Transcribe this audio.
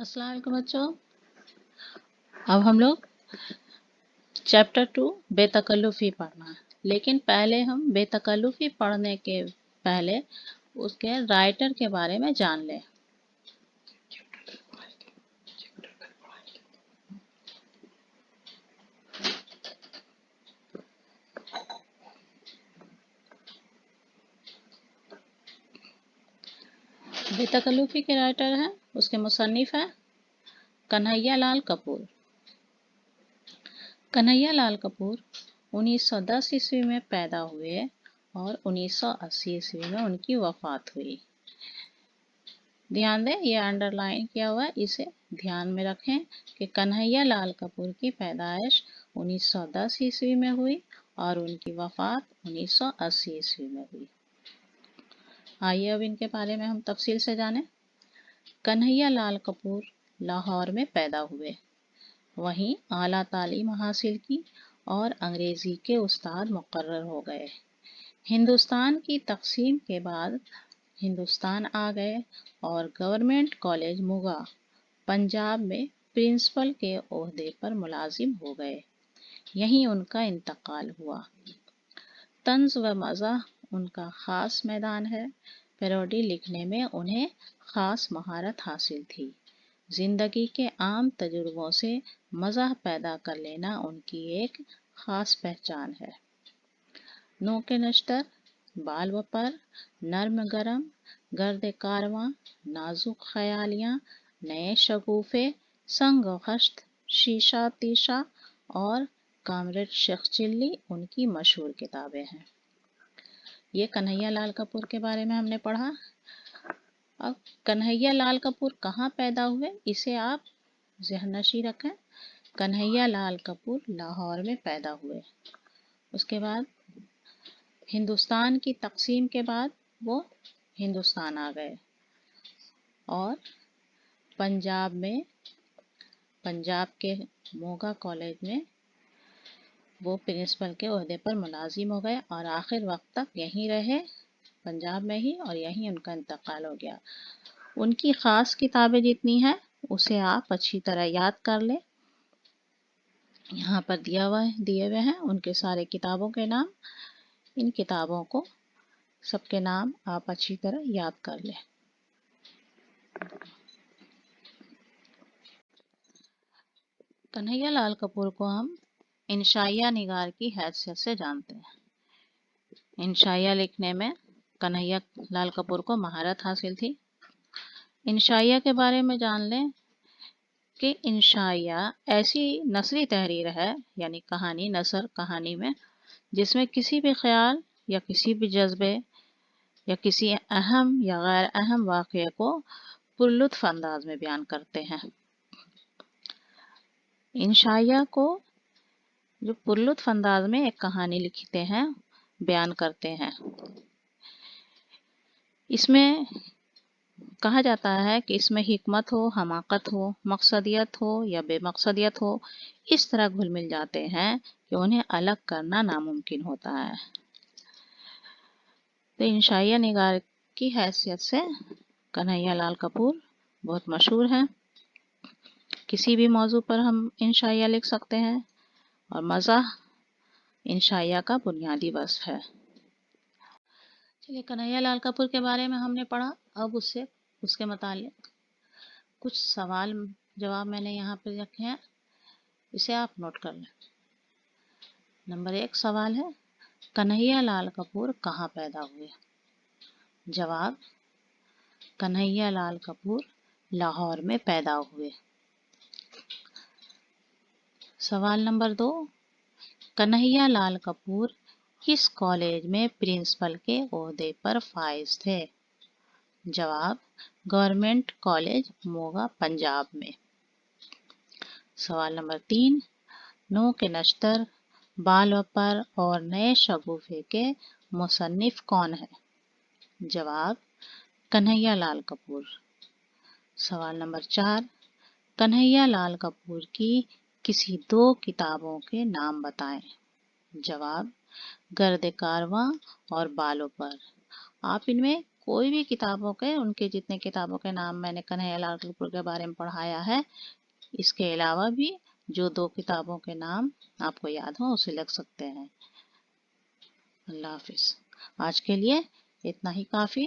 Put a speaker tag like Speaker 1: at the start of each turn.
Speaker 1: अस्सलाम वालेकुम बच्चों। अब हम लोग चैप्टर 2 बेतकल्लुफ़ी पढ़ना है, लेकिन पहले हम बेतकल्लुफ़ी पढ़ने के पहले उसके राइटर के बारे में जान लें। बेतकल्लुफ़ी के राइटर हैं, उसके मुसन्निफ हैं कन्हैया लाल कपूर। कन्हैया लाल कपूर 1910 ईस्वी में पैदा हुए और 1980 ईस्वी में उनकी वफात हुई। ध्यान दें, ये अंडरलाइन किया हुआ है, इसे ध्यान में रखें कि कन्हैया लाल कपूर की पैदाइश 1910 ईस्वी में हुई और उनकी वफात 1980 ईस्वी में हुई। आइए अब इनके बारे में हम तफसील से जानें। कन्हैया लाल कपूर लाहौर में पैदा हुए, वहीं आला तालीम हासिल की और अंग्रेज़ी के उस्ताद मुकर्रर हो गए। हिंदुस्तान की तकसीम के बाद हिंदुस्तान आ गए और गवर्नमेंट कॉलेज मुगा पंजाब में प्रिंसिपल के ओहदे पर मुलाजिम हो गए। यहीं उनका इंतकाल हुआ। तंज व मज़ाह उनका ख़ास मैदान है। पैरोडी लिखने में उन्हें ख़ास महारत हासिल थी। ज़िंदगी के आम तजुर्बों से मज़ाह पैदा कर लेना उनकी एक ख़ास पहचान है। नोके नश्तर, बाल वपर, नर्म गरम, गर्द कारवां, नाजुक ख्यालियाँ, नए शगुफ़े, संग हश्त, शीशा तीशा और कामरेड शेख चिल्ली उनकी मशहूर किताबें हैं। ये कन्हैया लाल कपूर के बारे में हमने पढ़ा। अब कन्हैया लाल कपूर कहाँ पैदा हुए, इसे आप ज़हननशी रखें। कन्हैया लाल कपूर लाहौर में पैदा हुए। उसके बाद हिंदुस्तान की तकसीम के बाद वो हिंदुस्तान आ गए और पंजाब के मोगा कॉलेज में वो प्रिंसिपल के ओहदे पर मुलाजिम हो गए और आखिर वक्त तक यहीं रहे, पंजाब में ही, और यहीं उनका इंतकाल हो गया। उनकी ख़ास किताबें जितनी हैं उसे आप अच्छी तरह याद कर लें। यहाँ पर दिए हुए हैं उनके सारे किताबों के नाम। इन किताबों को सबके नाम आप अच्छी तरह याद कर लें। कन्हैया लाल कपूर को हम इंशाइया निगार की हैसियत से जानते हैं। इंशाइया लिखने में कन्हैया लाल कपूर को महारत हासिल थी। इंशाइया के बारे में जान लें कि इंशाइया ऐसी नसरी तहरीर है, यानी कहानी, नसर कहानी में, जिसमें किसी भी ख्याल या किसी भी जज्बे या किसी अहम या गैर अहम वाक़ये को पुरलुत्फ़ अंदाज में बयान करते हैं। इंशाइया को जो पुरलुत्फ़ अंदाज में एक कहानी लिखते हैं, बयान करते हैं, इसमें कहा जाता है कि इसमें हिकमत हो, हमाकत हो, मकसदियत हो या बेमकसदियत हो, इस तरह घुल मिल जाते हैं कि उन्हें अलग करना नामुमकिन होता है। तो इंशाइया निगार की हैसियत से कन्हैया लाल कपूर बहुत मशहूर हैं। किसी भी मौजू पर हम इंशाइया लिख सकते हैं और मज़ाह इंशाइया का बुनियादी वस्फ़ है। चलिए, कन्हैया लाल कपूर के बारे में हमने पढ़ा। अब उसके मुतालिक कुछ सवाल जवाब मैंने यहाँ पर रखे हैं, इसे आप नोट कर लें। नंबर 1 सवाल है, कन्हैया लाल कपूर कहाँ पैदा हुए? जवाब, कन्हैया लाल कपूर लाहौर में पैदा हुए। सवाल नंबर 2, कन्हैया लाल कपूर किस कॉलेज में प्रिंसिपल के ओहदे पर फाइज थे? जवाब, गवर्नमेंट कॉलेज मोगा पंजाब में। सवाल नंबर 3, नो के नश्तर, बाल वपर और नए शगुफ़े के मुसन्निफ कौन है? जवाब, कन्हैया लाल कपूर। सवाल नंबर 4, कन्हैया लाल कपूर की किसी 2 किताबों के नाम बताएं। जवाब, गर्द कारवां और बालों पर। आप इनमें कोई भी किताबों के, उनके जितने किताबों के नाम मैंने कन्हैया लाल कपूर के बारे में पढ़ाया है, इसके अलावा भी जो 2 किताबों के नाम आपको याद हो उसे लिख सकते हैं। अल्लाह हाफिज। आज के लिए इतना ही काफ़ी।